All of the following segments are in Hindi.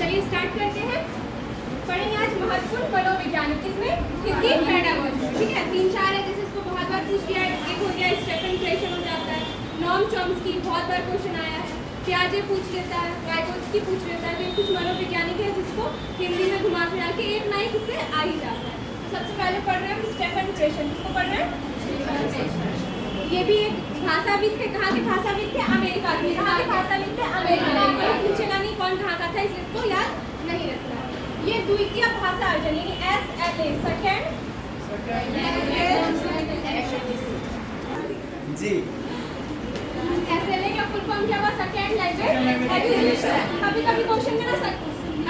चलिए स्टार्ट करते हैं। पढ़ेंगे आज महत्वपूर्ण मनोविज्ञान किसमें हिंदी पेडागोजी। ठीक है, 3-4 है जैसे इसको बहुत बार पूछ लिया है। एक हो गया स्टेफन क्रेशन हो जाता है, नॉम चॉम्स्की बहुत बार क्वेश्चन आया है, पियाजे पूछ लेता है, वाइगोत्स्की पूछ लेता है। तो कुछ मनोवैज्ञानिक है जिसको हिंदी में घुमा फिरा के एक ना एक इससे आ ही जाता है। तो सबसे पहले पढ़ रहे हैं स्टेफन क्रेशन। किसको पढ़ रहे हैं? ये भी एक भाषाविद थे। कहाँ के भाषाविद थे? अमेरिका के। कहाँ के भाषाविद थे? अमेरिका के। पूछेगा नहीं कौन कहाँ का था, इसलिए इसको याद नहीं रखना। ये द्वितीय भाषा अर्जन यानी SLA सेकेंड जी। SLA का फुल फॉर्म क्या हुआ? Second language acquisition. कभी कभी क्वेश्चन में ना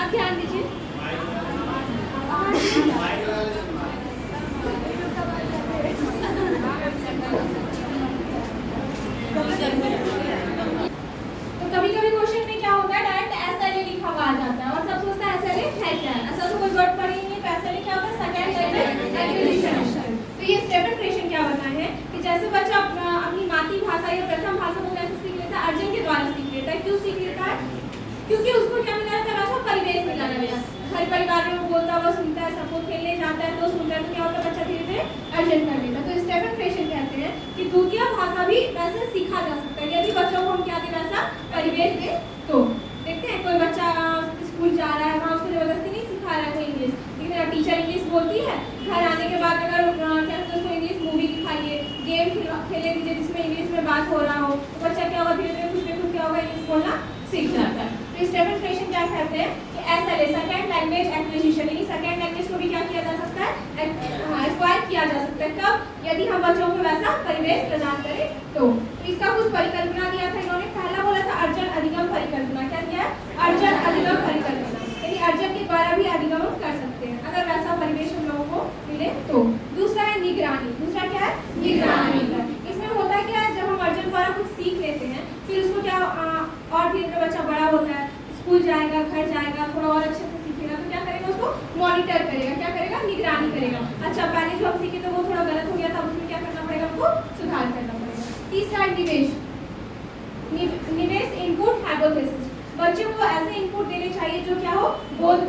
अब ध्यान दीजिए। तो कभी कभी क्वेश्चन में क्या होता है, डायरेक्ट SLA लिखा हुआ आ जाता है और सब सोचता है SLA है क्या है। असल में कोई वर्ड पढ़ी नहीं है तो SLA क्या होता है? Second language acquisition. तो ये स्टेफन क्रेशन क्या बताए हैं कि जैसे बच्चा अपनी मातृभाषा या प्रथम भाषा को कैसे सीख लेता है? अर्जन के द्वारा सीख लेता है। क्यों सीख लेता है? क्योंकि उसको क्या मिला रहता है? वैसा परिवेश मिला रहता है। घर परिवार में वो बोलता हुआ सुनता है, सबको खेलने जाता है तो सुनता है, तो क्या होता है? बच्चा धीरे धीरे अर्जन कर लेता है। तो स्टेफन क्रेशन कहते हैं कि द्वितीय भाषा भी वैसे सीखा जा सकता है यदि बच्चों को हम क्या दें? वैसा परिवेश दें तो। देखते हैं कोई बच्चा स्कूल जा रहा है, वहाँ उसको जबरदस्ती नहीं सिखा रहा है कोई इंग्लिश, लेकिन टीचर इंग्लिश बोलती है, घर आने के बाद अगर क्या उसको इंग्लिश मूवी दिखाइए, गेम खेले दीजिए जिसमें इंग्लिश में बात हो रहा हो, तो बच्चा क्या होगा? धीरे धीरे खुद क्या होगा? इंग्लिश बोलना सीख जाता है। तो स्टेफन क्रेशन क्या कहते हैं कि SLA सेकेंड लैंग्वेज एक्विजिशन यानी सेकेंड लैंग्वेज को भी क्या किया जा सकता है? एक्वायर किया जा सकता है। कब? यदि हम बच्चों को वैसा परिवेश प्रदान करें तो। इसका कुछ परिकल्पना दिया था इन्होंने। पहला बोला था अर्जन अधिगम परिकल्पना। क्या दिया है? अर्जन अधिगम परिकल्पना यानी अर्जन के द्वारा भी अधिगम कर सकते हैं अगर वैसा परिवेश हम लोगों को मिले तो। दूसरा है निगरानी। दूसरा क्या है? निगरानी। इसमें होता क्या है, जब हम अर्जन द्वारा कुछ सीख लेते हैं फिर उसको क्या और धीरे धीरे बच्चा बड़ा होता है, स्कूल जाएगा, घर जाएगा, थोड़ा और अच्छे से सीखेगा तो क्या करेगा? उसको मॉनिटर करेगा। क्या करेगा? निगरानी करेगा। अच्छा पहले जो हम सीखे तो वो थोड़ा गलत हो गया था, उसमें क्या करना पड़ेगा? हमको सुधार करना पड़ेगा। तीसरा निवेश। निवेश इनपुट हाइपोथेसिस। बच्चे को ऐसे इनपुट देने चाहिए जो क्या हो? बोध।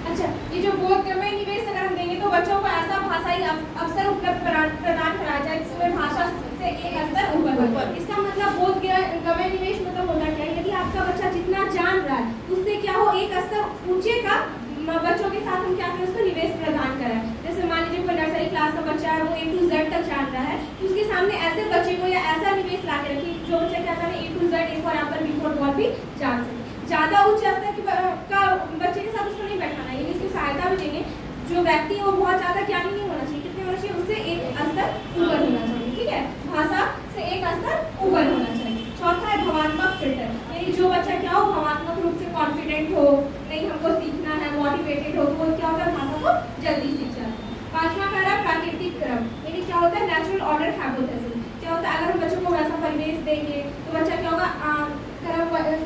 अच्छा ये जो बोधगम्य निवेश अगर हम देंगे तो बच्चों को ऐसा भाषाई अवसर उपलब्ध प्रदान कराया जाए जिसमें भाषा से एक स्तर ऊपर। इसका मतलब बोधगम्य निवेश मतलब होता क्या है? यदि आपका बच्चा जितना जान रहा है उससे क्या हो? एक स्तर ऊंचे का बच्चों के साथ हम क्या करें? उसको निवेश प्रदान कराएं। जैसे मान लीजिए कोई नर्सरी क्लास का बच्चा है, वो A to Z तक जान रहा है, तो उसके सामने ऐसे बच्चे को या ऐसा निवेश ला के रखिए जो बच्चा क्या जाने A to Z, A for apple, B for ball भी जान सके। ज्यादा उच्च स्तर का बच्चे के साथ उसको नहीं बैठाना है, इसकी सहायता भी देंगे। जो व्यक्ति है वो बहुत ज्यादा ज्ञानी नहीं होना चाहिए। कितने होना चाहिए? उससे एक स्तर ऊपर होना चाहिए। ठीक है, भाषा से एक स्तर ऊपर होना चाहिए। चौथा है भावात्मक फिल्टर यानी जो बच्चा क्या हो? भावात्मक रूप से कॉन्फिडेंट हो, नहीं हमको सीखना है, मोटिवेटेड हो, तो वो क्या होता है? भाषा को जल्दी सीख जाता है। पांचवा कह रहा है प्राकृतिक क्रम यानी क्या होता है? Natural order hypothesis. क्या होता है? अगर हम बच्चों को वैसा परिवेश देंगे तो बच्चा क्या होगा?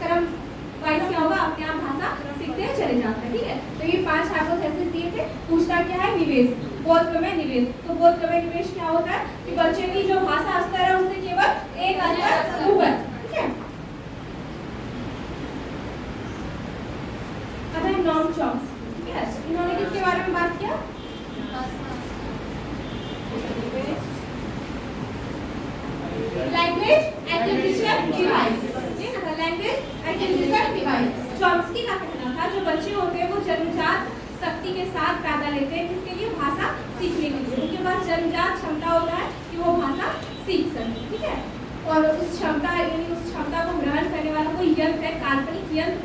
क्रम वाइज क्या होगा? अपने आप भाषा सीखते चले जाते हैं। ठीक है, तो ये 5 हाइपोथेसिस दिए थे। पूछता क्या है? निवेश, बोधगम्य निवेश। तो बोधगम्य निवेश क्या होता है कि बच्चे की जो भाषा स्तर है उससे केवल एक स्तर ऊपर। ठीक है, अब है नॉम चॉम्स्की। ठीक है, इन्होंने किसके बारे में बात किया? Language acquisition device. Language acquisition device. Chomsky का कहना था जो बच्चे होते हैं वो जन्मजात शक्ति के साथ पैदा लेते हैं किसके लिए? भाषा सीखने के लिए। उनके पास जन्मजात क्षमता होता है कि वो भाषा सीख सके। ठीक है, और उस क्षमता यानी उस क्षमता को ग्रहण करने वाला कोई यंत्र है, काल्पनिक यंत्र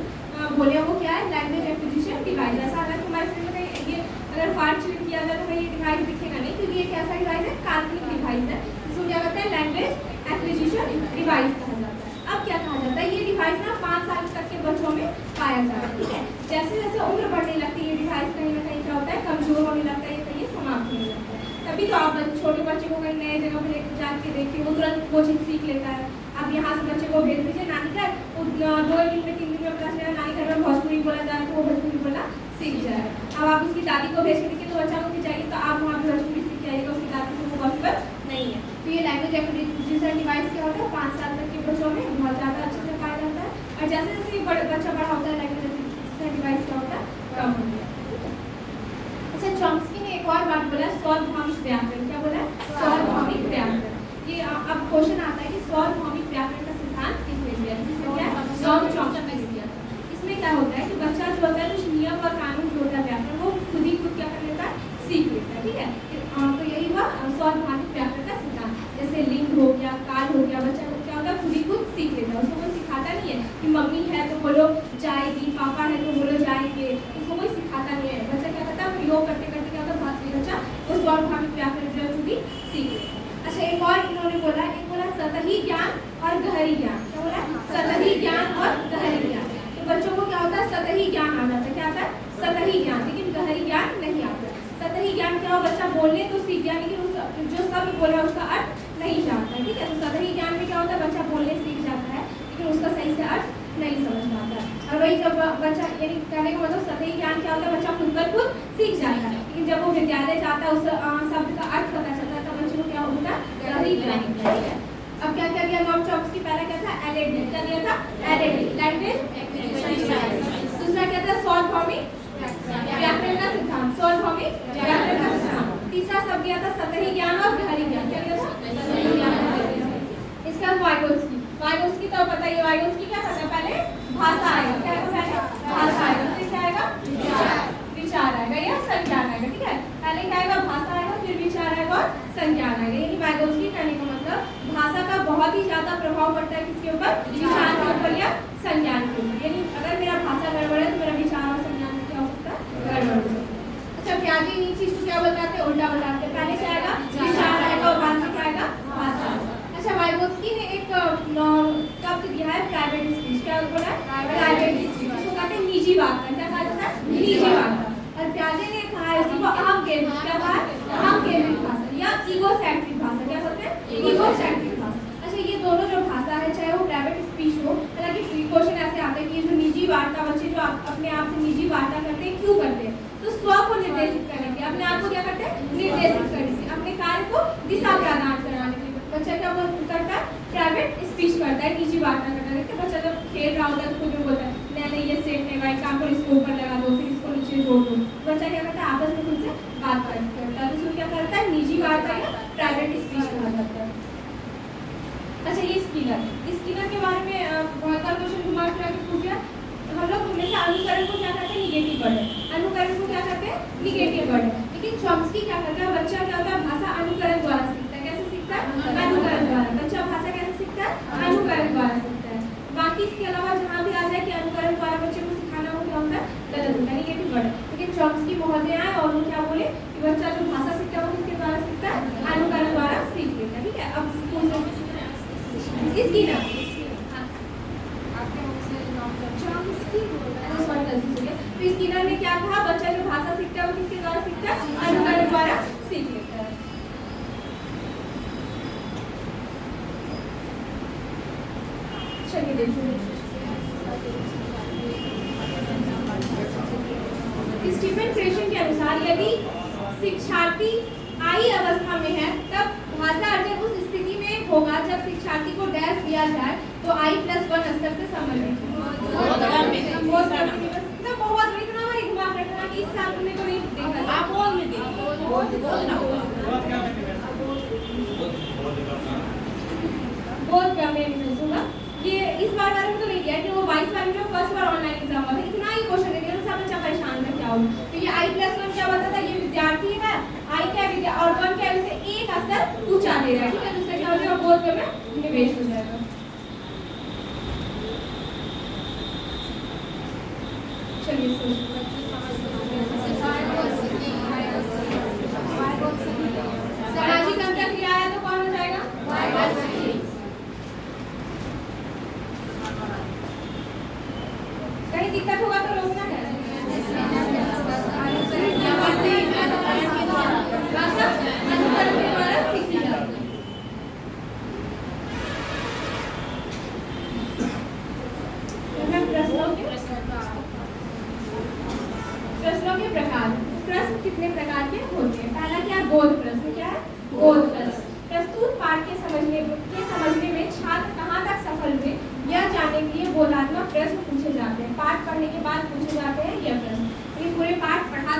बोले वो क्या है? Language acquisition device. ऐसा अगर तुम्हारे स्क्रीन में ये अगर फार चिट किया जाए तो ये डिवाइस दिखेगा नहीं, क्योंकि ये कैसा डिवाइस है? काल्पनिक डिवाइस है। इसको क्या कहते हैं? लैंग्वेज एक्विजिशन डिवाइस कहा जाता है। अब क्या कहा जाता है? ये डिवाइस ना 5 साल तक के बच्चों में पाया जाता है। ठीक है, जैसे जैसे उम्र बढ़ने लगती है ये डिवाइस कहीं ना कहीं क्या होता है? कमजोर होने लगता है, कहीं समाप्त होने लगता है। तभी तो आप छोटे बच्चे को कहीं नए जगह पर जाके देखिए, वो तुरंत वो चीज सीख लेता है। अब यहाँ से बच्चे को भेज दीजिए नानी घर, 2 दिन में 3 दिन में पता चलेगा नानी घर में भोजपुरी बोला जाए तो वो भोजपुरी बोलना सीख जाएगा। अब आप उसकी दादी को भेज के देखिए तो बच्चा को जाइए तो आप वहाँ पे भोजपुरी सीख जाइएगा, उसकी दादी को वो पॉसिबल नहीं है। तो ये लैंग्वेज एक्विजिशन डिवाइस क्या होता है? 5 साल तक और जैसे जैसे बच्चा बड़ा होता है लैंग्वेज डिवाइस क्या होता है कम होता है। अच्छा, चॉम्स्की ने एक और बात बोला, सार्वभौमिक व्याकरण। क्या बोला? सार्वभौमिक व्याकरण। ये अब क्वेश्चन आता है कि सार्वभौमिक व्याकरण का सिद्धांत किसने दिया? किसने दिया? नॉर्म चॉम्स्की ने दिया। इसमें क्या होता है कि बच्चा जो होता है कुछ नियम और कानून जो होता है व्याकरण वो खुद ही खुद क्या कर लेता है? सीख लेता है। ठीक है, तो यही हुआ सार्वभौमिक व्याकरण का सिद्धांत। जैसे लिंग हो गया, काल हो गया, बच्चा को क्या होता है खुद ही खुद सीख लेता है। उसको कोई सिखाता नहीं है कि मम्मी है तो बोलो जाएगी, पापा है तो बोलो जाएंगे, उसको कोई सिखाता नहीं है। बच्चा क्या करता है प्रयोग करते करते क्या होता है बच्चा वो सार्वभौमिक व्याकरण जो खुद ही सीख लेता है। अच्छा, एक और इन्होंने बोला, एक बोला सतही ज्ञान और गहरी ज्ञान। क्या बोला? सतही ज्ञान और गहरी ज्ञान। तो बच्चों को क्या होता है सतही ज्ञान आ जाता है। क्या आता है? सतही ज्ञान, लेकिन गहरी ज्ञान नहीं आता। सतही ज्ञान क्या हो, बच्चा बोलने तो सीख गया लेकिन जो शब्द बोला उसका अर्थ नहीं जानता है। ठीक है, तो सतही ज्ञान में क्या होता है बच्चा बोलने सीख जाता है लेकिन उसका सही से अर्थ नहीं समझ पाता है। और वही जब बच्चा यानी कहने का मतलब सतही ज्ञान क्या होता है बच्चा खुद पर खुद सीख जाता है, लेकिन जब वो विद्यालय जाता है उस शब्द का अर्थ पता चलता है तब बच्चे को क्या होता है गहरी ज्ञान होता है। अब क्या क्या दिया नॉर्म चॉम्स्की? पहला क्या था? एलएडी। क्या दिया था? LAD, language acquisition. दूसरा क्या था? सार्वभौमिक व्याकरण का सिद्धांत, सार्वभौमिक व्याकरण का सिद्धांत। तीसरा सब दिया था सतही ज्ञान और गहरी ज्ञान। क्या दिया था? सतही ज्ञान। इसका वाइगोत्स्की, वाइगोत्स्की तो पता ही है, वाइगोत्स्की क्या करता है पहले भाषा आएगा। क्या आएगा पहले? भाषा आएगा, फिर क्या आएगा? विचार आएगा या संज्ञान आएगा। ठीक है, पहले क्या आएगा? भाषा आएगा, फिर विचार आएगा और संज्ञान आएगा। यानी वाइगोत्स्की कहने का मतलब भाषा का बहुत ही ज्यादा प्रभाव पड़ता है किसके ऊपर? विचार के ऊपर या संज्ञान के ऊपर। यानी अगर मेरा भाषा गड़बड़ है तो मेरा विचार और संज्ञान में क्या हो सकता है? गड़बड़ हो सकता है। अच्छा, प्याजी इन चीज को क्या बताते हैं? उल्टा बताते हैं। पहले क्या आएगा? विचार आएगा और बाद में क्या आएगा? भाषा। अच्छा, वाइगोत्स्की ने एक शब्द दिया है प्राइवेट स्पीच। क्या बोला है? प्राइवेट स्पीच, इसको कहते हैं निजी वार्ता। क्या कहा जाता है? निजी वार्ता। और प्याजे ने कहा है इसी को अहम केंद्रित। क्या कहा है? अहम केंद्रित भाषा या ईगोसेंट्रिक भाषा। क्या बोलते हैं? ईगोसेंट्रिक भाषा। अच्छा, ये दोनों जो भाषा है चाहे वो प्राइवेट स्पीच हो, हालांकि क्वेश्चन ऐसे आते हैं कि जो निजी वार्ता बच्चे जो अपने आप से निजी वार्ता करते हैं क्यों करते हैं? तो स्व को निर्देशित करने के लिए, अपने आप को क्या करते हैं? निर्देशित करने के लिए, अपने कार्य को दिशा प्रदान कराने के लिए बच्चा क्या करता है? प्राइवेट स्पीच करता है, निजी वार्ता करता है। देखते बच्चा जब खेल रहा होता है तो खुद में बोलता है मैंने ये सेट नहीं भाई काम को इसको ऊपर लगा दो, फिर इसको नीचे जोड़ दो। बच्चा क्या करता है? आपस में खुद से बात करता है, तो उसको क्या करता है? निजी वार्ता या प्राइवेट स्पीच कहा जाता है। अच्छा, ये स्किनर के बारे में बहुत बार क्वेश्चन घुमा फिरा के पूछ गया। हम लोग हमेशा अनुकरण को क्या करते हैं? निगेटिव वर्ड है। अनुकरण को क्या करते हैं? निगेटिव वर्ड है। लेकिन चॉम्स्की क्या करता है? बच्चा क्या होता है? भाषा अनुकरण द्वारा सीखता है। कैसे सीखता है? अनुकरण द्वारा। बच्चा भाषा कैसे सीखता है? अनुकरण द्वारा सीखता है। बाकी इसके अलावा जहाँ भी आ जाए कि अनुकरण द्वारा बच्चे को सिखाना हो क्या होता है? गलत होता है, निगेटिव वर्ड है। लेकिन चॉम्स्की महोदय आए और वो क्या बोले कि बच्चा जो भाषा सीखता है वो किसके द्वारा सीखता है? अनुकरण द्वारा सीख लेता है। ठीक है, अब इसकी ना तो स्किनर ने क्या कहा? बच्चा जो भाषा सीखता है वो किसके द्वारा सीखता है? अनुकरण द्वारा सीख लेता है। चलिए देखिए, स्टीफन फ्रेशन के अनुसार यदि शिक्षार्थी आई अवस्था में है तब भाषा अर्जन उस स्थिति में होगा जब शिक्षार्थी को डैश दिया जाए तो I+1 स्तर से संबंधित बहुत इतना हमारी घुमा करना कि इस साल तुमने को नहीं देखा। आप बोल में बहुत क्या मैं सुना ये इस बार बारे में तो नहीं किया कि वो 22 वाले जो फर्स्ट बार ऑनलाइन एग्जाम हुआ था इतना ही क्वेश्चन है सब बच्चा परेशान था क्या होगा। तो ये I+1 क्या बताता था? ये विद्यार्थी है, I क्या विद्या और 1 क्या से एक स्तर ऊंचा दे रहा है। ठीक है, दूसरा क्या हो जाएगा? बोध में निवेश हो जाएगा। चलिए सामाजिक अंतर क्रिया है तो कौन हो जाएगा? कहीं दिक्कत होगा तो रोकना है। प्रश्नों के प्रकार। प्रश्न कितने प्रकार के होते हैं? पहला क्या है? बोध प्रश्न। क्या है? बोध प्रश्न। प्रस्तुत पाठ के समझने में छात्र कहाँ तक सफल हुए यह जानने के लिए बोधात्मक प्रश्न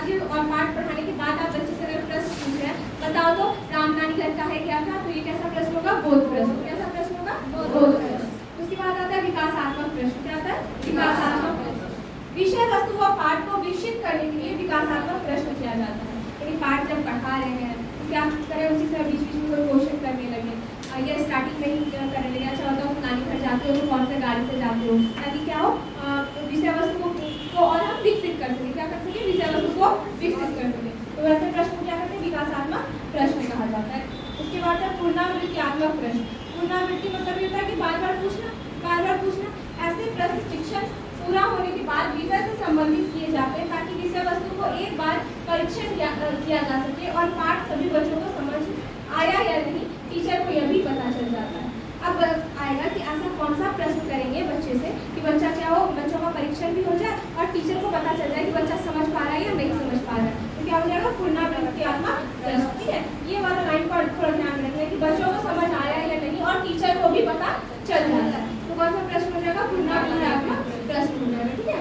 दीजिए और पाठ पढ़ाने के बाद आप बच्चे से अगर प्रश्न पूछ रहे हैं, बताओ तो राम नानी घर का है क्या था, तो ये कैसा प्रश्न होगा? बोध प्रश्न। कैसा प्रश्न होगा? बोध प्रश्न। उसके बाद आता है विकासात्मक प्रश्न। क्या आता है? विकासात्मक प्रश्न। विषय वस्तु व पाठ को विकसित करने के लिए विकासात्मक प्रश्न किया जाता है। यानी पाठ जब पढ़ा रहे हैं तो क्या करें, उसी से बीच बीच में कोई क्वेश्चन करने लगे, या स्टार्टिंग में ही करने लगे, अच्छा होता है तो नानी घर जाते हो तो कौन से गाड़ी से जाते हो, ताकि क्या हो विषय वस्तु को और हम विकसित कर सकें। क्या कर सकें? विषय वस्तु को विकसित कर सकें। तो वैसे प्रश्न क्या करते हैं? विकासात्मक प्रश्न कहा जाता है। उसके बाद है पुनरावृत्त्यात्मक प्रश्न। पुनरावृत्ति मतलब ये होता है कि बार बार पूछना। ऐसे प्रश्न शिक्षण पूरा होने के बाद विषय से संबंधित किए जाते हैं, ताकि विषय वस्तु को एक बार परीक्षण किया जा सके और पाठ सभी बच्चों को समझ आया या नहीं, टीचर को यह भी पता चल जाता है। अब आएगा कि ऐसा कौन सा प्रश्न करेंगे बच्चे से कि बच्चा क्या हो, बच्चों का परीक्षण भी हो जाए और टीचर को पता चल जाए कि बच्चा समझ पा रहा है या नहीं समझ पा रहा है। तो क्या हो जाएगा? पुनरावृत्त्यात्मक प्रश्न। ठीक है, ये वाला लाइन पर थोड़ा ध्यान रखना है कि बच्चों को समझ आया या नहीं और टीचर को भी पता चल जाता है। तो कौन सा प्रश्न हो जाएगा? पुनरावृत्त्यात्मक प्रश्न हो जाएगा। ठीक है,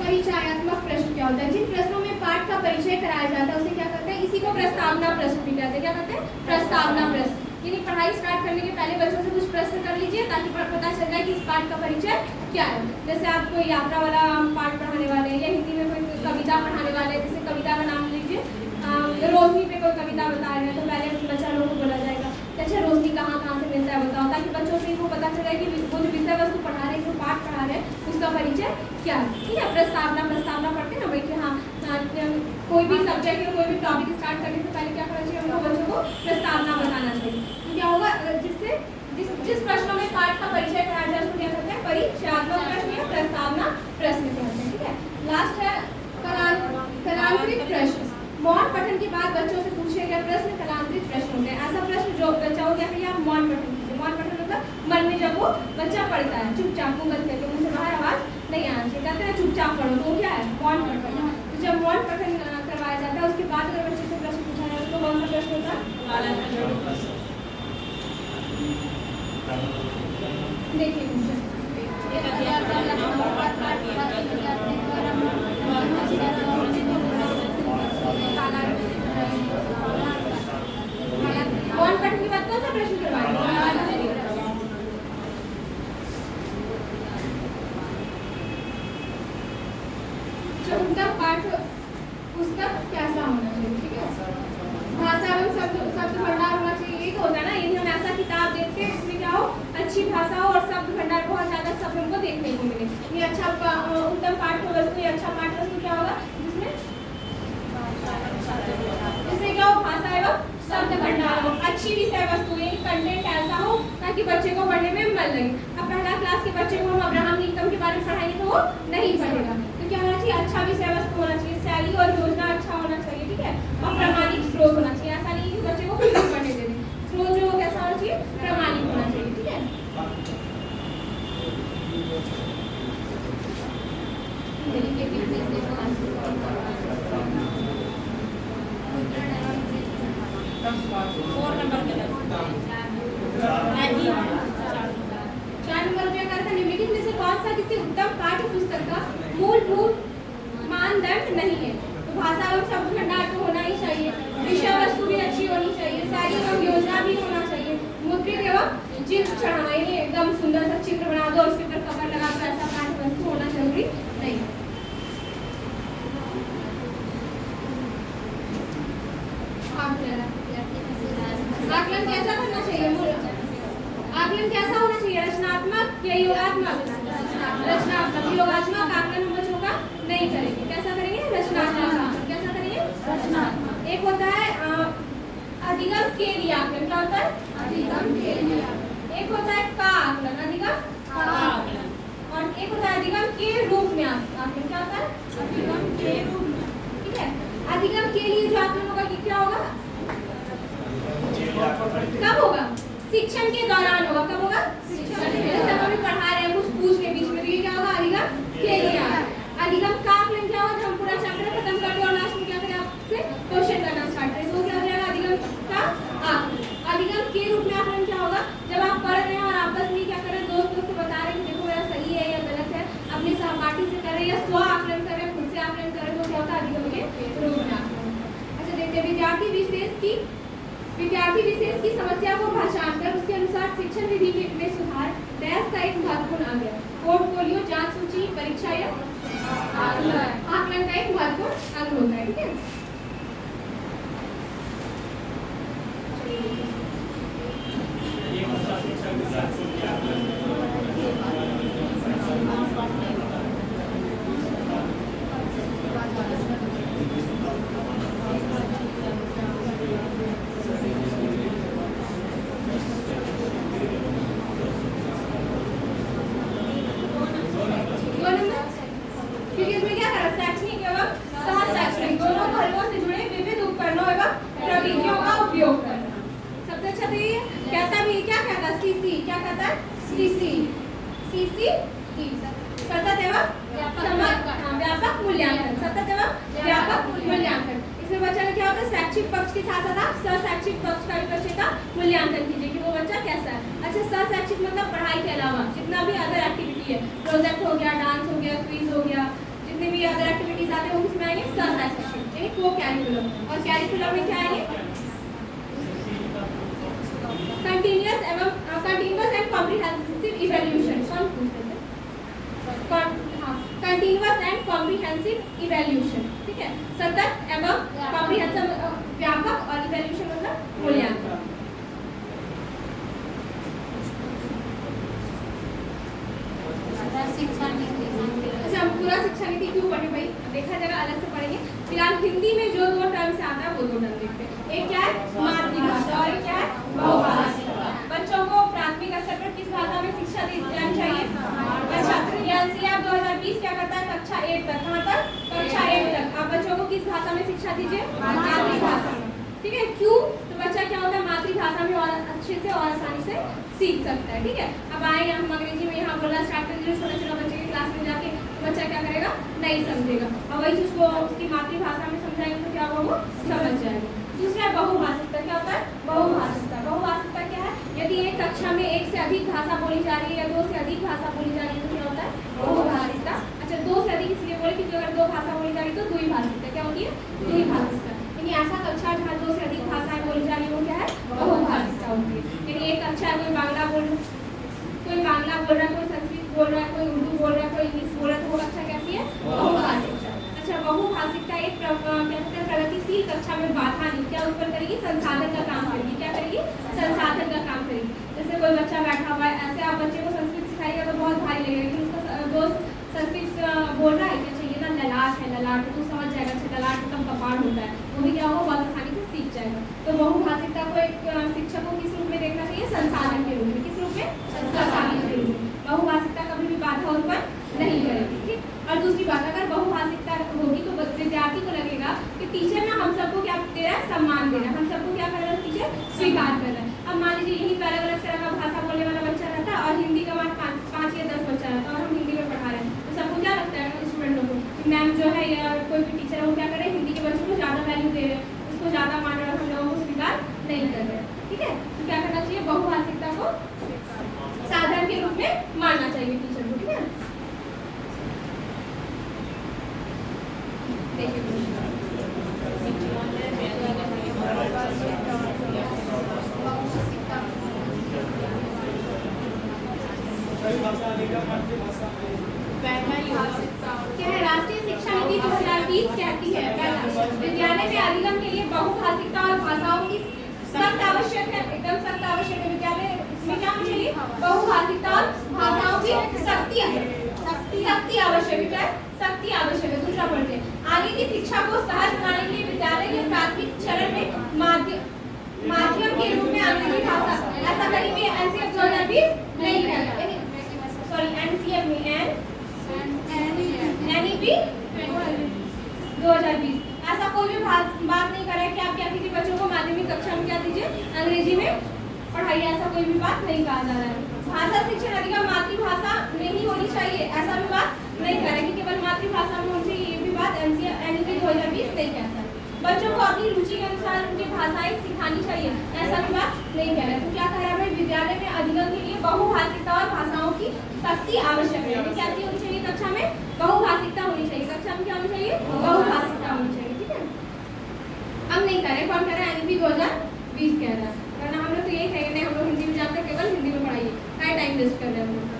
परिचयात्मक प्रश्न क्या होता है? जिन प्रश्नों में पाठ का परिचय कराया जाता है उसे क्या कहते हैं? इसी को प्रस्तावना प्रश्न भी कहते हैं। क्या कहते हैं? प्रस्तावना प्रश्न। यानी पढ़ाई स्टार्ट करने के पहले बच्चों से कुछ प्रश्न कर लीजिए ताकि पता चल जाए कि इस पाठ का परिचय क्या है। जैसे आप कोई यात्रा वाला पाठ पढ़ाने वाले हैं या हिंदी में कोई कविता पढ़ाने वाले हैं, जैसे कविता का नाम लीजिए, रोशनी पे कोई कविता बता रहे हैं, तो पहले बच्चा लोगों को बोला जाएगा अच्छा रोशनी कहाँ से मिलता है बताओ, ताकि बच्चों से वो पता चले कि वो जो विषय वस्तु पढ़ा रहे हैं, जो पाठ पढ़ा रहे हैं, उसका परिचय क्या है। ठीक है, प्रस्तावना पढ़ते हैं ना भाई कि हाँ कोई भी सब्जेक्ट या कोई भी टॉपिक स्टार्ट करने से पहले क्या करना चाहिए? हमको बच्चों को प्रस्तावना बताना चाहिए। तो क्या होगा? जिससे जिस प्रश्नों में पाठ का परिचय कराया जाए उसको क्या कहते हैं? परिचयात्मक प्रश्न या प्रस्तावना प्रश्न कहते हैं। ठीक है, लास्ट है कलांतरित प्रश्न। मौन पठन के बाद बच्चों से पूछे गए प्रश्न कलांतरित प्रश्न होते हैं। ऐसा प्रश्न जो बच्चा हो गया कि आप मौन पठन कीजिए। मौन पठन मतलब मन में जब वो बच्चा पढ़ता है चुपचाप मुंगल करके, मुंह से बाहर आवाज नहीं आना चाहिए, कहते हैं चुपचाप पढ़ो, तो क्या है? मौन पठन। तो जब मौन पठन करवाया जाता है उसके बाद अगर बच्चे से प्रश्न पूछा जाए तो कौन सा प्रश्न होता है? देखिए मौन पठन के बाद कौन सा प्रश्न करवाएंगे? उत्तम पाठ पुस्तक कैसा होना चाहिए? ठीक है, भाषा एवं शब्द भंडार होना चाहिए। ये होता है ना, यदि हम ऐसा किताब देखते हैं जिसमें क्या हो, अच्छी भाषा हो और शब्द भंडार बहुत ज्यादा शब्द हमको देखने को मिले, ये अच्छा उत्तम पाठ वस्तु या अच्छा पाठ वस्तु क्या होगा? जिसमें क्या हो? भाषा एवं शब्द भंडार हो, अच्छी विषय वस्तु यानी कंटेंट ऐसा हो ताकि बच्चे को पढ़ने में मन लगे। अब पहला क्लास के बच्चे को हम अब्राहम लिंकन के बारे में पढ़ाएंगे तो वो नहीं पढ़ेगा। तो क्या होना चाहिए? अच्छा विषय वस्तु होना चाहिए, शैली और योजना अच्छा होना चाहिए। ठीक है, और प्रामाणिक स्रोत होना चाहिए। ऐसा नहीं कि बच्चे को कुछ भी पढ़ने दे दें, स्रोत जो कैसा होना चाहिए? प्रामाणिक होना चाहिए। ठीक है, चार नंबर क्या करता है? निम्नलिखित में से कौन सा किसी उत्तम पाठ्य पुस्तक का मूलभूत मानदंड नहीं है? तो भाषा एवं शब्द भंडार तो होना ही चाहिए, विषय वस्तु भी अच्छी होनी चाहिए, शैली एवं योजना भी होना चाहिए, मुद्रित एवं चित्र चढ़ाना, यानी एकदम सुंदर सा चित्र बना दो उसके ऊपर कवर लगा दो, ऐसा पाठ्य वस्तु होना जरूरी नहीं। आकलन कैसा करना चाहिए? आकलन कैसा होना चाहिए? रचनात्मक या योगात्मक? रचनात्मक। योगात्मक आकलन हम बच्चों का नहीं करेंगे, कैसा करेंगे? रचनात्मक आकलन। कैसा करेंगे? रचनात्मक। एक होता है अधिगम के लिए आकलन। क्या होता है? अधिगम के लिए। एक होता है का आकलन, अधिगम का आकलन, और एक होता है अधिगम के रूप में आकलन। क्या होता है? अधिगम के रूप में। ठीक है, अधिगम के लिए जो आकलन होगा कि क्या होगा? कब होगा? शिक्षण के दौरान होगा। कब होगा? शिक्षण के दौरान। जैसे हम अभी पढ़ा रहे हैं कुछ पूछ के बीच में, तो ये क्या होगा? अधिगम के लिए। अधिगम का आकलन क्या होगा? जब हम पूरा चैप्टर खत्म कर दें और लास्ट में क्या करें? आपसे क्वेश्चन करना स्टार्ट करें, तो क्या हो जाएगा? अधिगम का आकलन। अधिगम के रूप में आकलन क्या होगा? जब आप पढ़ देखते हैं विद्यार्थी विशेष की समस्या को पहचान कर उसके अनुसार शिक्षण विधि में सुधार डैश का एक महत्वपूर्ण अंग है। पोर्टफोलियो, जांच सूची, परीक्षा या आकलन का एक महत्वपूर्ण अंग होता है। ठीक है, क्योंकि इसमें क्या करा शैक्षणिक एवं सहशैक्षणिक दोनों पहलुओं से जुड़े विविध उपकरणों एवं प्रविधियों का उपयोग करना। सबसे अच्छा तो ये कहता भी क्या कहता है सीसी, क्या कहता है सीसी, सीसी सतत एवं व्यापक मूल्यांकन, सतत एवं व्यापक मूल्यांकन। इसमें बच्चा का क्या होता है शैक्षिक पक्ष के साथ साथ आप सहशैक्षिक पक्ष का बच्चे का मूल्यांकन कीजिए कि वो बच्चा कैसा है। अच्छा, सहशैक्षिक मतलब पढ़ाई के अलावा जितना भी अदर एक्टिविटी है, प्रोजेक्ट हो गया, डांस हो गया, क्विज हो गया, जितने भी अदर एक्टिविटीज आते हैं वो किसमें आएंगे सहशैक्षिक यानी को कैरिकुलम। और कैरिकुलम में क्या आएंगे continuous and comprehensive evaluation. Continuous and comprehensive evaluation. ठीक है, सतत एवं कॉम्प्रिहेंसिव व्यापक और इवैल्यूएशन मतलब मूल्यांकन। अच्छा, हम पूरा शिक्षा नीति क्यों पढ़े भाई, देखा जाएगा अलग से पढ़ेंगे। फिलहाल हिंदी में जो दो टर्म से आता है वो दो टर्म देखते हैं। एक क्या है मातृभाषा और क्या है बहुभाषा। बच्चों को प्राथमिक स्तर पर किस भाषा में शिक्षा देनी चाहिए? अच्छा, एनसीईआरटी 2020 क्या करता है कक्षा 8 तक, कहाँ तक? कक्षा 8 तक आप बच्चों को किस भाषा में शिक्षा दीजिए? मातृभाषा में। ठीक है, क्यों? तो बच्चा क्या होता है मातृभाषा में और अच्छे से और आसानी से सीख सकता है। ठीक है, अब आए हम अंग्रेजी में यहाँ बोलना स्टार्ट कर दिए छोटे छोटे बच्चे के क्लास में जाके, बच्चा क्या करेगा नहीं समझेगा, और वही उसको उसकी मातृभाषा में समझाएंगे तो क्या होगा वो समझ जाएगा। दूसरा बहुभाषिकता, क्या होता है बहुभाषिकता। बहुभाषिकता क्या है? यदि एक कक्षा में एक से अधिक भाषा बोली जा रही है या दो से अधिक भाषा बोली जा रही है तो क्या होता है बहुभाषिकता। अच्छा, दो से अधिक इसलिए बोले क्योंकि अगर दो भाषा बोली जा रही है तो द्विभाषिकता। क्या होती है? द्विभाषिकता। यानी ऐसा कक्षा जहाँ दो से अधिक भाषाएं बोली जा रही है वो क्या है बहुभाषिकता होती है। यानी एक कक्षा है कोई बांग्ला बोल रहा है, कोई संस्कृत बोल रहा है, कोई उर्दू बोल रहा है, कोई इंग्लिश बोल रहा है, तो वो कक्षा कैसी है बहुभाषिकता। अच्छा, बहुभाषिकता एक प्रगतिशील कक्षा में बाधा नहीं क्या उत्पन्न करेगी? संसाधन का काम करेगी। क्या करेगी? संसाधन का काम करेगी। जैसे कोई बच्चा बैठा हुआ है, ऐसे आप बच्चे को संस्कृत सिखाएगा तो बहुत भारी लगेगा, लेकिन उसका दोस्त संस्कृत बोल रहा है क्या चाहिए ना ललाट है, ललाट तो समझ जाएगा। अच्छा, ललाट मतलब कपाड़ होता है, वो भी क्या होगा बहुत आसानी से सीख जाएगा। तो बहुभाषिकता को एक शिक्षक को किस रूप में देखना चाहिए? संसाधन के रूप में। किस रूप में? संसाधन के रूप में। बहुभाषिकता कभी भी बाधा उत्पन्न नहीं करेगी। ठीक, और दूसरी बात अगर बहुभाषिकता होगी तो विद्यार्थी को लगेगा कि टीचर ना हम सबको क्या दे रहा है? सम्मान दे रहा है, हम सबको क्या कर रहा है? टीचर स्वीकार कर रहा है। अब मान लीजिए यही अलग अलग तरह का भाषा बोलने वाला बच्चा रहता है और हिंदी का मान 5 या 10 बच्चा रहता है और हम हिंदी में पढ़ा रहे हैं, तो सबको क्या लगता है स्टूडेंटों को कि मैम जो है या कोई भी टीचर है वो क्या कर रहे हैं हिंदी के बच्चों को ज़्यादा वैल्यू दे रहे हैं, उसको ज़्यादा मान रहे हैं, हम लोगों को स्वीकार नहीं कर रहे हैं। ठीक है, तो क्या करना चाहिए? बहुभाषिकता को साधन के रूप में मानना चाहिए टीचर को। ठीक है, क्या है राष्ट्रीय शिक्षा नीति 2020 कहती है? विद्यालय में अधिगम के लिए बहुभाषिकता और भाषाओं की सख्त आवश्यक है, एकदम सख्त आवश्यक है। विद्यालय में क्या होना चाहिए? बहुभाषिकता और भाषाओं की सख्ती आवश्यक है। सख्ती आवश्यक है। दूसरा पढ़ते हैं, आगे की शिक्षा को सहज बनाने के लिए विद्यालय के प्राथमिक चरण में माध्यम के रूप में अंग्रेजी भाषा, ऐसा कहीं भी एनसीईआरटी 2020 नहीं कहता, सॉरी एनसीईआरटी में एनईपी 2020 ऐसा कोई भी बात नहीं कर रहा है कि आप क्या कीजिए बच्चों को माध्यमिक कक्षा में क्या दीजिए अंग्रेजी में पढ़ाइए, ऐसा कोई भी बात नहीं कहा जा रहा है। भाषा शिक्षण अधिगम मातृभाषा में ही होनी चाहिए, ऐसा भी बात नहीं कर रहा है कि केवल मातृभाषा में होनी चाहिए, ये भी बात एनईपी 2020 नहीं कहता है। बच्चों को अपनी रुचि के अनुसार उनकी भाषाएं सिखानी चाहिए, ऐसा भी बात नहीं कह रहा है। तो क्या कह रहा है भाई? विद्यालय में अधिगम के लिए बहुभाषिकता और भाषाओं की सख्ती आवश्यक है। कैसी होनी चाहिए? कक्षा में बहुभाषिकता होनी चाहिए। कक्षा में क्या होनी चाहिए? बहुभाषिकता होनी चाहिए। ठीक है, अब नहीं रहे हैं, कौन कह रहा है? एनईपी 2020 कह रहा है, वरना हम लोग तो यही कहेंगे नहीं, हम लोग हिंदी में जानते हैं, केवल हिंदी में पढ़ाइए, क्या टाइम वेस्ट कर रहे हैं हम लोग।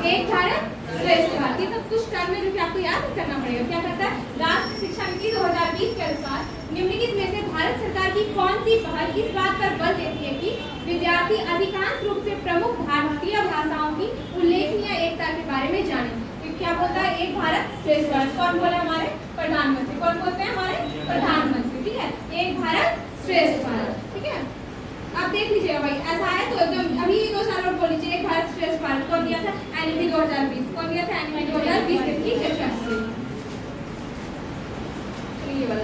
एक भारत श्रेष्ठ भारत, ये सब कुछ टर्म है जो कि आपको याद करना पड़ेगा। क्या करता है? राष्ट्रीय शिक्षा नीति 2020 के अनुसार निम्नलिखित में से भारत सरकार की कौन सी पहल इस बात पर बल देती है कि विद्यार्थी अधिकांश रूप से प्रमुख भारतीय भाषाओं की उल्लेखनीय एकता के बारे में जाने? तो क्या बोलता है? एक भारत श्रेष्ठ भारत। कौन बोला? हमारे प्रधानमंत्री। कौन बोलते हैं? हमारे प्रधानमंत्री। ठीक है, एक भारत श्रेष्ठ भारत। ठीक है, आप देख लीजिएगा भाई, ऐसा है तो एकदम अभी 2 साल और बोल लीजिए। एक भारत श्रेष्ठ भारत कौन दिया था? एनईपी 2020। कौन दिया था? एनईपी 2020 की चर्चा से। ये वाला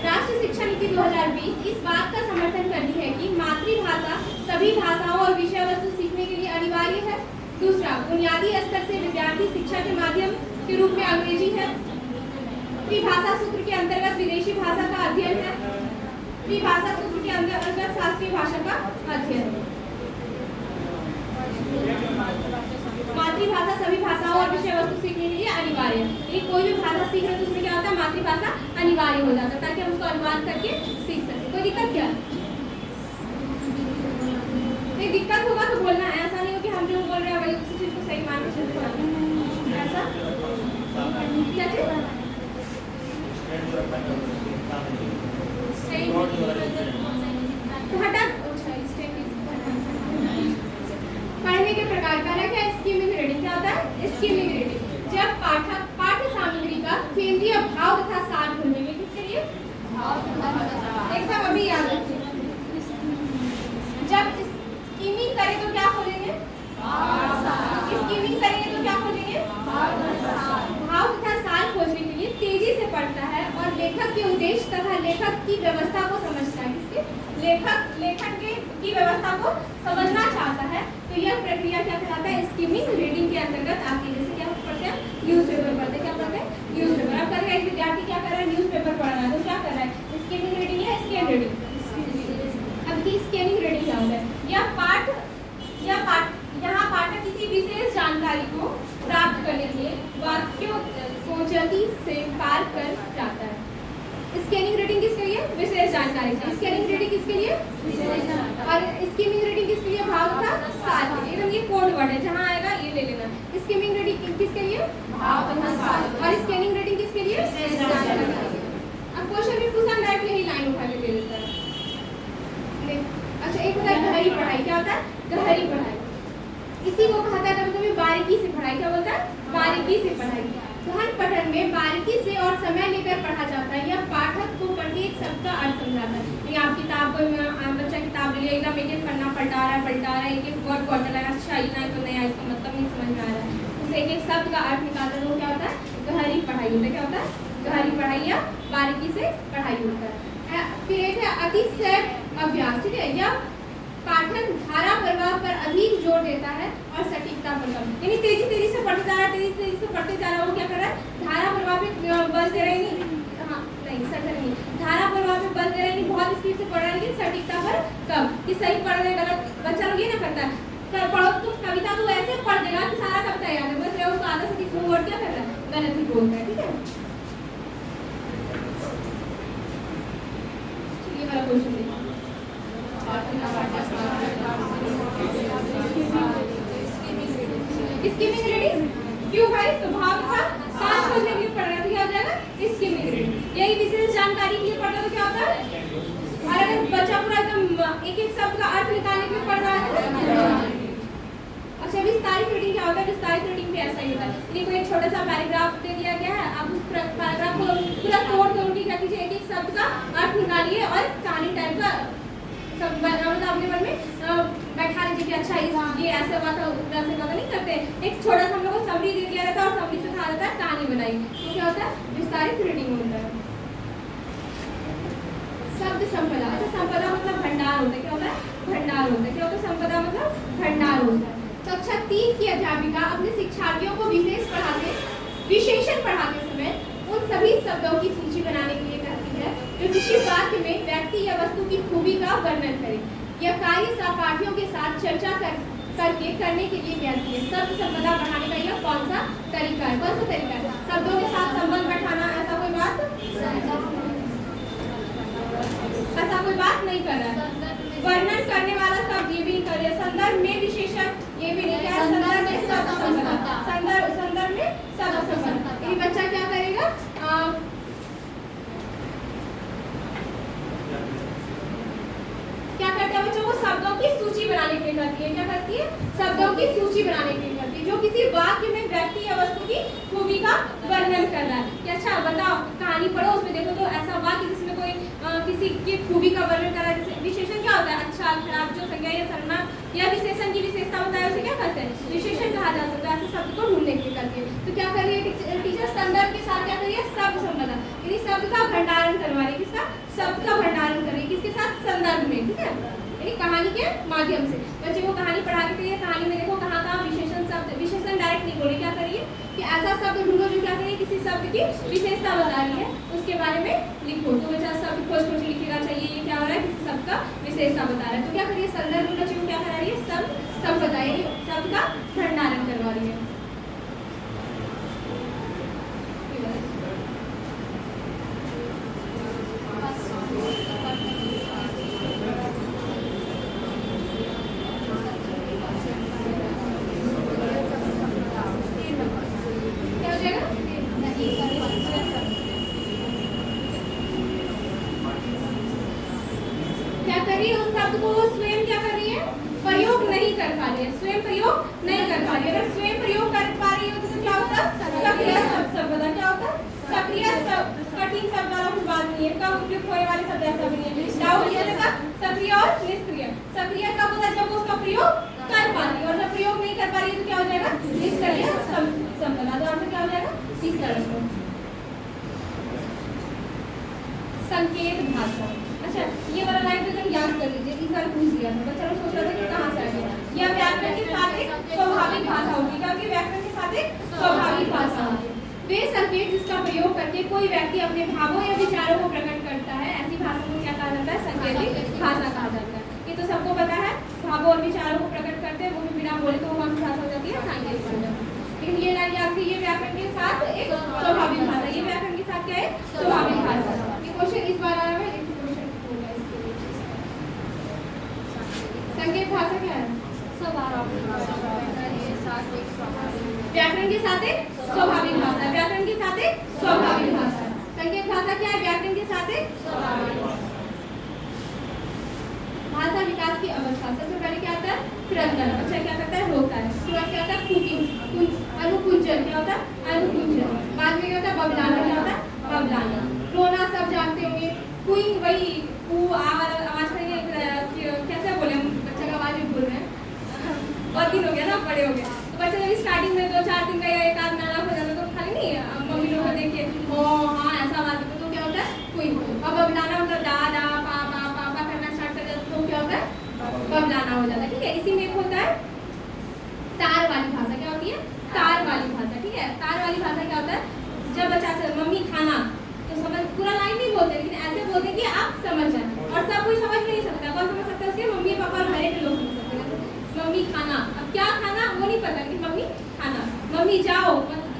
राष्ट्रीय शिक्षा नीति 2020 इस बात का समर्थन करती है कि मातृभाषा सभी भाषाओं और विषय वस्तु सीखने के लिए अनिवार्य है। दूसरा, बुनियादी स्तर से विद्यार्थी शिक्षा के माध्यम के रूप में अंग्रेजी है। त्रिभाषा सूत्र के अंतर्गत विदेशी भाषा का अध्ययन है। त्रिभाषा सूत्र के अंतर्गत शास्त्रीय भाषा का अध्ययन। मातृभाषा सभी भाषाओं और विषय वस्तु सीखने के लिए अनिवार्य है। ये कोई भी भाषा सीख रहे हैं तो उसमें क्या होता है? मातृभाषा अनिवार्य हो जाता है, ताकि हम उसको अनुवाद करके सीख सकें। कोई दिक्कत क्या? नहीं दिक्कत होगा तो बोलना है, ऐसा नहीं हो कि हम जो बोल रहे हैं वही उसी चीज को सही मान के ऐसा क्या चीज? पढ़ने के प्रकार पहला क्या? Skimming reading. क्या होता है? Skimming reading. जब पाठक पाठ्य सामग्री का केंद्रीय भाव तथा सार खोलेंगे, किसके लिए? एकदम अभी याद रखिए। जब स्कीमिंग करें तो क्या खोलेंगे? स्कीमिंग करेंगे तो क्या खोलेंगे? भाव तथा सार खोजने के लिए तेजी से पढ़ता है और लेखक के उद्देश्य तथा लेखक की व्यवस्था को समझता है। किसके? लेखन की व्यवस्था को समझना चाहता है। तो यह प्रक्रिया क्या कहलाता है? स्कीमिंग रीडिंग के अंतर्गत आती है। जैसे क्या पढ़ते हैं? न्यूज़पेपर पढ़ते हैं। क्या पढ़ते हैं? न्यूज़पेपर। अब करेगा एक विद्यार्थी क्या कर रहा है? न्यूज़पेपर पढ़ रहा है, तो क्या कर रहा है? स्कीमिंग रीडिंग या स्कैन रीडिंग? अब की स्कैनिंग रीडिंग क्या होता है? यहाँ पाठक किसी विशेष जानकारी को प्राप्त करने के लिए वाक्यों को जल्दी से पार कर जाता है। स्कैनिंग रीडिंग किसके लिए? विशेष जानकारी। स्कैनिंग रीडिंग किसके लिए? और स्कीमिंग रीडिंग किसके लिए? भाव तथा सार के लिए। एकदम ये कोड वर्ड है, जहाँ आएगा ये ले लेना। स्कीमिंग रीडिंग किसके लिए? भाव तथा सार। और स्कैनिंग रीडिंग किसके लिए? विशेष जानकारी। अब क्वेश्चन भी पूछा, डायरेक्ट यही लाइन उठा के दे देता है। अच्छा, एक होता है गहरी पढ़ाई। क्या होता है? गहरी पढ़ाई। इसी को कहता है कभी-कभी बारीकी से पढ़ाई। क्या बोलता है? बारीकी से पढ़ाई। गहन पठन में बारीकी से और समय लेकर पढ़ा जाता है। यह पाठक को प्रत्येक शब्द का अर्थ समझाता है। यानी आप किताब को बच्चा किताब ले लिया, एकदम एक पन्ना पलटा रहा है, एक वर्ड पढ़ रहा है, अच्छा इतना तो नया, इसका मतलब नहीं समझ में आ रहा है, उसे एक शब्द का अर्थ निकालना, तो क्या होता है? गहरी पढ़ाई होता है। क्या होता है? गहरी पढ़ाई या बारीकी से पढ़ाई होता है। फिर एक है अतिशय अभ्यास। ठीक है, यह पाठक धारा प्रवाह पर अधिक जोर देता है और सटीकता पर कम। यानी तेजी से पढ़ते जा रहा है, तेजी से पढ़ते जा रहा है, वो क्या कर रहा है? धारा प्रवाह पे बल दे रहा है, नहीं धारा प्रवाह पे बल दे रहा है, बहुत स्पीड से पढ़ रहा है, लेकिन सटीकता पर कम। कि सही पढ़ रहे गलत, बच्चा लोग ये ना करता है, पढ़ो तो कविता तो ऐसे पढ़ देगा कि सारा कविता याद है, बस उसको आधा से वो वर्ड क्या कर रहा है? गलत ही बोलता है। ठीक है, ये वाला क्वेश्चन देखो। स्कीमिंग रीडिंग क्यों भाई? तो भाव था सार खोजने के लिए पढ़ रहा है, तो क्या हो जाएगा? Skimming reading. यही विशेष जानकारी के लिए पढ़ रहा है तो क्या होता है? और अगर बच्चा पूरा एकदम एक एक शब्द का अर्थ निकालने के लिए पढ़ रहा है। अच्छा, विस्तारित रीडिंग क्या होता है? विस्तारित रीडिंग भी ऐसा ही होता है। यदि कोई एक छोटा सा पैराग्राफ दे दिया गया है, आप उस पैराग्राफ को पूरा तोड़ तोड़ के क्या कीजिए? एक एक शब्द का अर्थ निकालिए और कहानी टाइप का सब अपने मन में बैठा लीजिए कि अच्छा ये ऐसे हुआ था, वैसे हुआ था। नहीं करते, एक छोटा सा हम लोग को समरी दे दिया जाता है और समरी से कहा जाता है कहानी बनाई, तो क्या होता है? विस्तारित रीडिंग होता है। शब्द संपदा। अच्छा, संपदा मतलब भंडार होता है। क्या होता है? भंडार होता है। क्या होता है? संपदा मतलब भंडार होता है। कक्षा कक्षा 3 की अध्यापिका अपने शिक्षार्थियों को विशेषण पढ़ाते समय उन सभी शब्दों की सूची बनाने के लिए कहती है जो किसी वाक्य में व्यक्ति या वस्तु की खूबी का वर्णन करे। यह कार्य सहपाठियों के साथ चर्चा करके करने के लिए कहती है। शब्द संपदा बढ़ाने का यह कौन सा तरीका है? कौन सा तरीका है? शब्दों के साथ संबंध बैठाना, ऐसा कोई बात नहीं कर रहा है। वर्णन करने वाला शब्द ये भी नहीं कर रहे। संदर्भ में विशेषण ये भी नहीं किया। संदर्भ में शब्द संबंध, संदर्भ में शब्द संबंध। ये बच्चा क्या करेगा? क्या करता है बच्चों को? शब्दों की सूची बनाने के लिए करती है। क्या करती है? शब्दों की सूची बनाने के लिए करती है जो किसी वाक्य में व्यक्ति या वस्तु की खूबी का वर्णन कर रहा है। कि अच्छा बताओ, कहानी पढ़ो, उसमें देखो तो ऐसा वाक्य जिसमें कोई किसी की खूबी का वर्णन कर रहा है। जैसे विशेषण क्या होता है? अच्छा, खराब, जो संज्ञा या सर्वनाम या विशेषण की विशेषता बताए उसे क्या कहते हैं? विशेषण कहा जाता है। तो ऐसे शब्द को ढूंढने के लिए करती है। तो क्या कर रही है टीचर? संदर्भ के साथ क्या कर रही है? शब्द संबंध, यानी शब्द का भंडारण करवा रही है। किसका? शब्द का भंडारण कर रही है। किसके साथ? संदर्भ में। ठीक है, यानी कहानी के माध्यम से बच्चे को कहानी पढ़ा के कहानी में देखो कहाँ कहाँ विशेषण शब्द, विशेषण डायरेक्ट नहीं बोले, क्या करिए कि ऐसा शब्द ढूंढो जो क्या करिए किसी शब्द की विशेषता बता रही है, उसके बारे में लिखो। तो बच्चा शब्द खोज खोज लिखेगा। चाहिए ये क्या हो रहा है? किसी शब्द का विशेषता बता रहा है। तो क्या करिए? संदर्भ में बच्चे को क्या करा रही है? शब्द बताइए, शब्द का भंडारण करवा रही है। स्वयं प्रयोग नहीं कर पा रही है। अगर स्वयं प्रयोग कर पा रही हो तो क्या होता है? सक्रिय शब्द संपदा। क्या होता है? सक्रिय शब्द। कठिन शब्द वाला कुछ बात नहीं है। कब उपयुक्त होने वाले शब्द ऐसा भी नहीं है। डाउट ये था सक्रिय और निष्क्रिय। सक्रिय कब होता है? जब वो उसका प्रयोग कर पा रही है, और जब प्रयोग नहीं कर पा रही है तो क्या हो जाएगा? निष्क्रिय संपदा। तो आंसर क्या हो जाएगा? तीसरा प्रश्न। संकेत भाषा। अच्छा, ये वाला लाइन तो एकदम याद कर लीजिए। इस बार पूछ दिया था बच्चा लोग सोच रहा था कि कहाँ से आ गया। यह व्याकरण के साथ एक स्वाभाविक भाषा होगी। क्योंकि व्याकरण के साथ एक स्वाभाविक भाषा होगी। वे संकेत जिसका प्रयोग करके कोई व्यक्ति अपने भावों या विचारों को प्रकट करता है, ऐसी भाषा को क्या कहा जाता है? संकेतिक भाषा कहा जाता है। ये तो सबको पता है। भावों और विचारों को प्रकट करते हैं, वो भी बिना बोले तो वो कौन सी भाषा हो जाती है? सांकेतिक भाषा। लेकिन ये लाइन याद रखिए, ये व्याकरण के साथ एक स्वाभाविक भाषा। ये व्याकरण के साथ क्या है? स्वाभाविक भाषा। ये क्वेश्चन इस बार आया है। संकेत भाषा क्या है? व्याकरण के साथ एक स्वाभाविक भाषा। व्याकरण के साथ एक स्वाभाविक भाषा। संकेत भाषा क्या है? व्याकरण के साथ एक स्वाभाविक भाषा। विकास की अवस्था सबसे पहले क्या आता है? क्रंदन। अच्छा, क्या करता है? रोकता है। उसके बाद क्या होता है? कुकिंग, अनुकुंचन। क्या होता है? अनुकुंचन। बाद में क्या होता है? बबलाना। क्या होता है? बबलाना। रोना सब जानते होंगे। कुइंग, वही आवाज करेंगे। कैसे बोले हम? बच्चा का आवाज भी बोल रहे हैं। बहुत दिन हो गया ना, बड़े हो गए। तो बच्चा जब स्टार्टिंग में 2-4 दिन का या एक आध महीना हो जाता तो खाली नहीं मम्मी लोग को देख के ओ हाँ ऐसा आवाज होता तो क्या होता है? कुइंग। अब बबलाना मतलब दा पापा करना स्टार्ट कर जाता तो क्या होता है? बबलाना हो जाता है। ठीक है, इसी में एक होता है तार वाली भाषा। क्या होती है? तार वाली भाषा। ठीक है, तार वाली भाषा क्या होता है? जब बच्चा से मम्मी खाना तो समझ, पूरा लाइन नहीं बोलते लेकिन ऐसे बोलते कि आप समझ जाए। और सब कोई समझ नहीं सकता। कौन समझ सकता है? उसके मम्मी पापा और घरे के लोग समझ सकते हैं। मम्मी खाना, अब क्या खाना वो नहीं पता, लेकिन मम्मी खाना। मम्मी जाओ,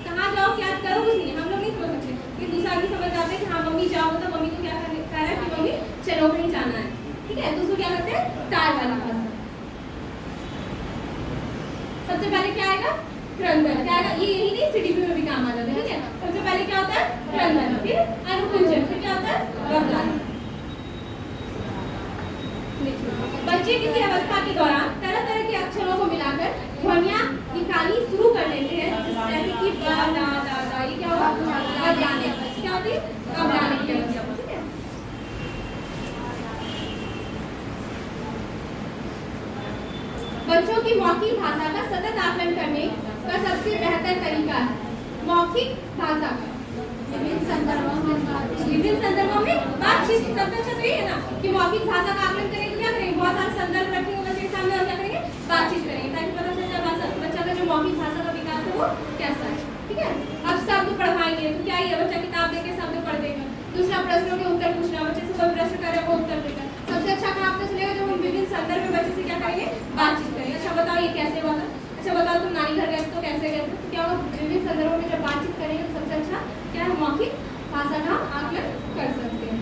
कहाँ जाओ, क्या करो, कुछ नहीं, हम लोग नहीं समझ सकते। फिर दूसरा आदमी समझ जाते हैं कि हाँ मम्मी जाओ, मतलब मम्मी को क्या कह रहा है कि मम्मी चलो कहीं जाना है। ठीक है, तो उसको क्या करते हैं? तार वाली भाषा। सबसे पहले क्या आएगा? क्रंदन। क्या आएगा? ये यही नहीं, सीडीपी में भी काम आ जाता है। ठीक है, सबसे पहले क्या होता है? क्रंदन, फिर अनुकुंचन, फिर क्या होता है? बबलाना। बच्चे किसी अवस्था के दौरान तरह तरह के अक्षरों को मिलाकर ध्वनियां निकालनी शुरू कर लेते हैं, जैसे कि ब, दा, ये क्या होगा? बबलाने। क्या होती है? बबलाने की अवस्था। ठीक है, बच्चों की मौखिक भाषा का सतत आकलन करने का सबसे बेहतर तरीका है मौखिक भाषा का विभिन्न संदर्भों में बातचीत। सबसे अच्छा तो ये है ना कि मौखिक भाषा का आकलन करेंगे तो क्या करेंगे? बहुत सारे संदर्भ रखेंगे बच्चे के सामने और क्या करेंगे? बातचीत करेंगे, ताकि पता चल जाए बच्चा वो कैसा है, ठीक है। अब शब्द पढ़वाएंगे तो क्या ये बच्चा किताब देख के शब्द पढ़ देगा। दूसरा प्रश्नों के उत्तर पूछना, बच्चे से कोई प्रश्न करे वो उत्तर देगा। सबसे अच्छा काम तो चलेगा जब हम विभिन्न संदर्भ में बच्चे से क्या करेंगे, बातचीत करेंगे। अच्छा बताओ ये कैसे हुआ था, अच्छा बताओ तुम नानी घर गए तो कैसे गए, तो क्या होगा, विभिन्न संदर्भों में जब बातचीत करेंगे तो सबसे अच्छा क्या है, मौखिक भाषा का आकलन कर सकते हैं।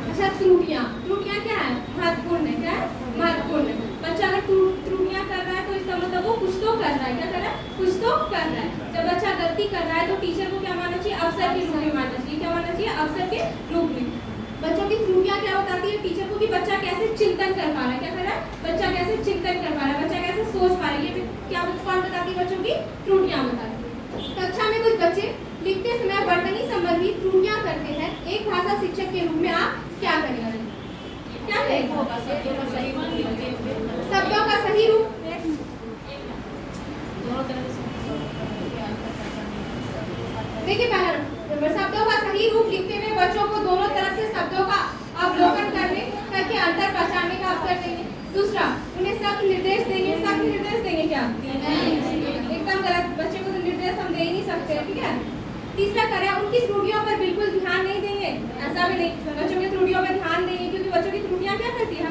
अच्छा त्रुटियां, त्रुटियां क्या है, महत्वपूर्ण है, क्या है, महत्वपूर्ण है। बच्चा अगर त्रुटियां कर रहा है तो इसका मतलब वो कुछ तो कर रहा है, क्या कर रहा है, कुछ तो कर रहा है। जब बच्चा गलती कर रहा है तो टीचर को क्या मानना चाहिए, अवसर के रूप में मानना चाहिए, क्या मानना चाहिए, अवसर के रूप में। बच्चों की त्रुटियां क्या बताती है टीचर को कि बच्चा कैसे चिंतन कर पा रहा है, क्या कर रहा है, बच्चा कैसे चिंतन कर पा रहा है, बच्चा कैसे सोच पा रहा है, ये क्या कौन बताती है, बच्चों की त्रुटियां बताती है। कक्षा में कुछ बच्चे लिखते समय वर्तनी संबंधी त्रुटियां करते हैं, एक भाषा शिक्षक के रूप में आप क्या करेंगे, क्या करेंगे, शब्दों का सही रूप, देखिए पहला शब्दों का सही रूप लिखते हुए बच्चों को दोनों तरफ से शब्दों का अवलोकन करके अंतर पहचानने का अवसर देंगे। दूसरा उन्हें सख्त निर्देश देंगे, सख्त निर्देश देंगे क्या, एकदम गलत, बच्चे को तो निर्देश हम दे ही नहीं सकते, ठीक है। तीसरा करें उनकी त्रुटियों पर बिल्कुल ध्यान नहीं देंगे, ऐसा भी नहीं, बच्चों की त्रुटियों पर ध्यान देंगे क्योंकि बच्चों की त्रुटियां क्या करती है,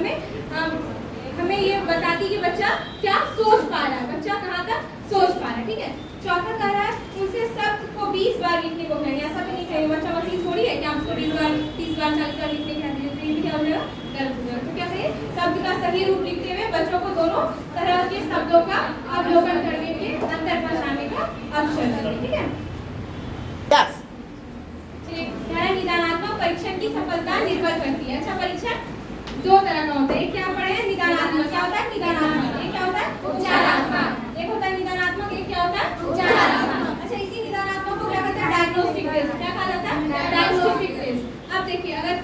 हमें ये बताती कि बच्चा क्या सोच पा रहा है, बच्चा कहाँ तक सोच पा रहा है, ठीक है। चौथा कह रहा है उनसे शब्द को 20 बार लिखने को कहेंगे, ऐसा भी नहीं कहेंगे, बच्चा मशीन थोड़ी है कि आप उसको 20 बार 30 बार 40 बार लिखने कह दीजिए, तो ये भी क्या हो जाएगा, गलत हो जाएगा। तो क्या कहें, शब्द का सही रूप लिखते हुए बच्चों को दोनों तरह के शब्दों का अवलोकन करने के अंतर पहचानने का अवसर देंगे, ठीक है। निदानात्मक परीक्षण की सफलता निर्भर करती है। अच्छा परीक्षण दो तरह का होता है, एक क्या पढ़े हैं, निदानात्मक, क्या होता है, निदानात्मक, एक क्या होता है, उपचारात्मक, एक होता है निदानात्मक, एक क्या होता है, उपचारात्मक। अच्छा इसी निदानात्मक को क्या कहते हैं, डायग्नोस्टिक टेस्ट, क्या कहा जाता है, डायग्नोस्टिक टेस्ट। अब देखिए अगर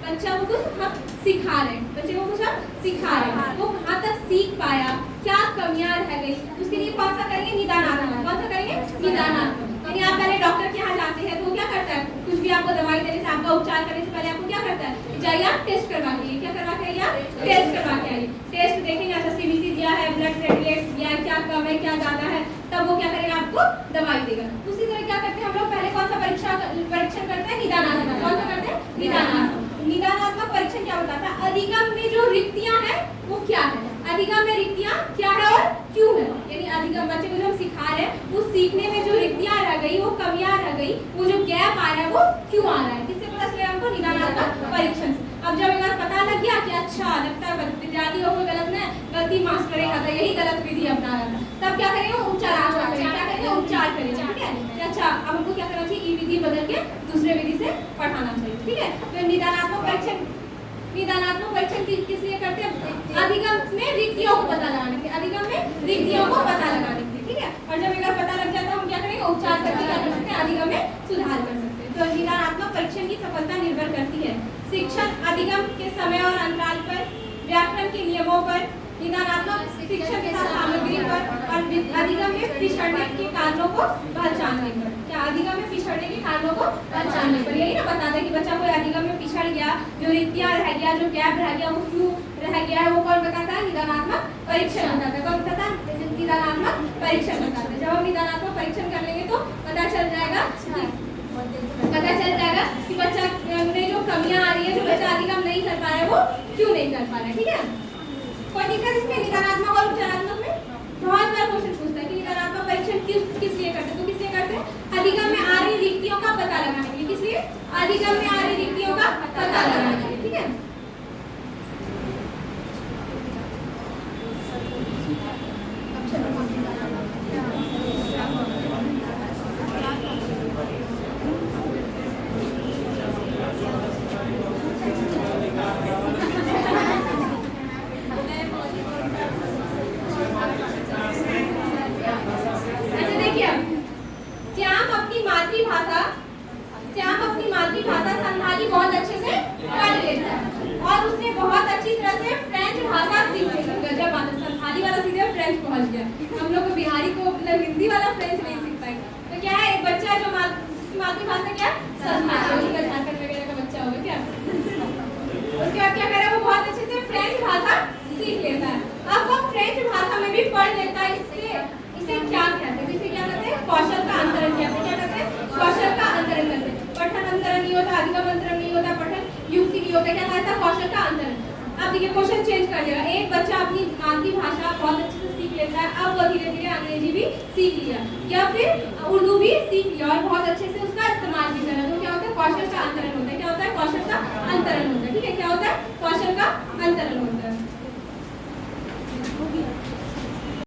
बच्चा को कुछ हम सिखा रहे हैं, बच्चे को कुछ हम सिखा रहे हैं, वो कहाँ तक सीख पाया, क्या कमियां रह गई, उसके लिए कौन सा करेंगे, निदानात्मक, कौन सा करेंगे, निदानात्मक। यानी आप पहले डॉक्टर के यहाँ जाते हैं तो वो क्या करता है, कुछ भी आपको दवाई देने से, आपका उपचार करने से पहले आपको क्या करता है, जाइए आप टेस्ट करवा के आइए, क्या करवा के आइए, टेस्ट करवा के आइए। टेस्ट देखेंगे अच्छा सीबीसी दिया है, ब्लड प्लेटलेट्स दिया है, क्या कम है क्या ज्यादा है, तब वो क्या करेगा, आपको दवाई देगा। उसी तरह क्या करते हैं हम लोग, पहले कौन सा परीक्षण करते हैं, निदानात्मक, कौन सा करते हैं, निदानात्मक। निदानात्मक परीक्षण क्या बताता है, अधिगम में जो रिक्तियां हैं वो क्या है, अधिगम में रिक्तियां क्या है और क्यों है, यानी अधिगम बच्चे को जो हम सिखा रहे हैं वो सीखने में जो रिक्तियां रह गई, वो कमियां रह गई, वो जो गैप आ रहा है वो क्यों आ रहा है, किससे पता चलेगा हमको, निदानात्मक परीक्षण से। अब जब एक बार पता लग गया कि अच्छा लगता है विद्यार्थी को कोई गलत नहीं, गलती मास्टर करेगा था, यही गलत विधि अपना रहा था, तब क्या करेंगे, उपचारात्मक करेंगे, क्या करेंगे, उपचार करेंगे, ठीक है। अच्छा अब हमको क्या करना चाहिए, ये विधि बदल के दूसरे विधि से पढ़ाना चाहिए, ठीक है। तो निदानात्मक परीक्षण किस लिए करते हैं, अधिगम में रिक्तियों को पता लगाने के, अधिगम में रिक्तियों को पता लगाने के, ठीक है। और जब एक बार पता लग जाता है हम क्या करेंगे, उपचार करके क्या कर सकते हैं, अधिगम में सुधार कर सकते हैं। तो निदानात्मक परीक्षण की सफलता निर्भर करती है शिक्षण अधिगम के समय और अंतराल पर, व्याकरण के नियमों पर, निदानात्मक शिक्षण के साथ सामग्री पर, और अधिगम में पिछड़ने के कारणों को पहचानने पर। क्या अधिगम में पिछड़ने के कारणों को पहचानने पर, यही ना बता दें कि बच्चा कोई अधिगम में पिछड़ गया, जो रिक्तियां रह गया, जो गैप रह गया, वो क्यों रह गया है, वो कौन बताता है, निदानात्मक परीक्षण बताता है। कौन बताता है, निदानात्मक परीक्षण बताता है। जब हम निदानात्मक परीक्षण कर लेंगे तो पता चल जाएगा कि बच्चा में जो कमियां आ रही है, जो बच्चा अधिगम नहीं कर पा रहा है, वो क्यों नहीं कर पा रहा है, ठीक है। कोई दिक्कत इसमें, निदानात्मक और उपचारात्मक में बहुत बार क्वेश्चन पूछता है कि निदानात्मक परीक्षण किस लिए करते हैं, तो किस लिए करते हैं, अधिगम में आ रही रिक्तियों का पता लगाने के लिए, किस लिए, अधिगम में आ रही रिक्तियों का पता लगाने के लिए, ठीक है। श्याम अपनी मातृभाषा संथाली बहुत अच्छे से पढ़ लेता है और उसने बहुत अच्छी तरह से फ्रेंच भाषा सीख ली। गजब बात है, संथाली वाला सीधे फ्रेंच पहुंच गया, हम लोग बिहारी को मतलब हिंदी वाला फ्रेंच नहीं सीख पाए। तो क्या है, एक बच्चा है जो मातृभाषा क्या संथाली, झारखंड वगैरह का बच्चा होगा क्या, उसके बाद क्या करे, वो बहुत अच्छे से फ्रेंच भाषा सीख लेता है। अब वो फ्रेंच भाषा में भी पढ़ लेता है, कौशल का अंतरण। अब देखिए क्वेश्चन चेंज कर दिया, एक बच्चा अपनी मातृभाषा बहुत अच्छे से सीख लेता है, अब वो धीरे धीरे अंग्रेजी भी सीख लिया या फिर उर्दू भी सीख लिया और बहुत अच्छे से उसका इस्तेमाल भी कर रहा है, तो क्या होता है कौशल का अंतरण होता है। क्या होता है? कौशल का अंतरण होता है। ठीक है, क्या होता है? कौशल का अंतरण होता है।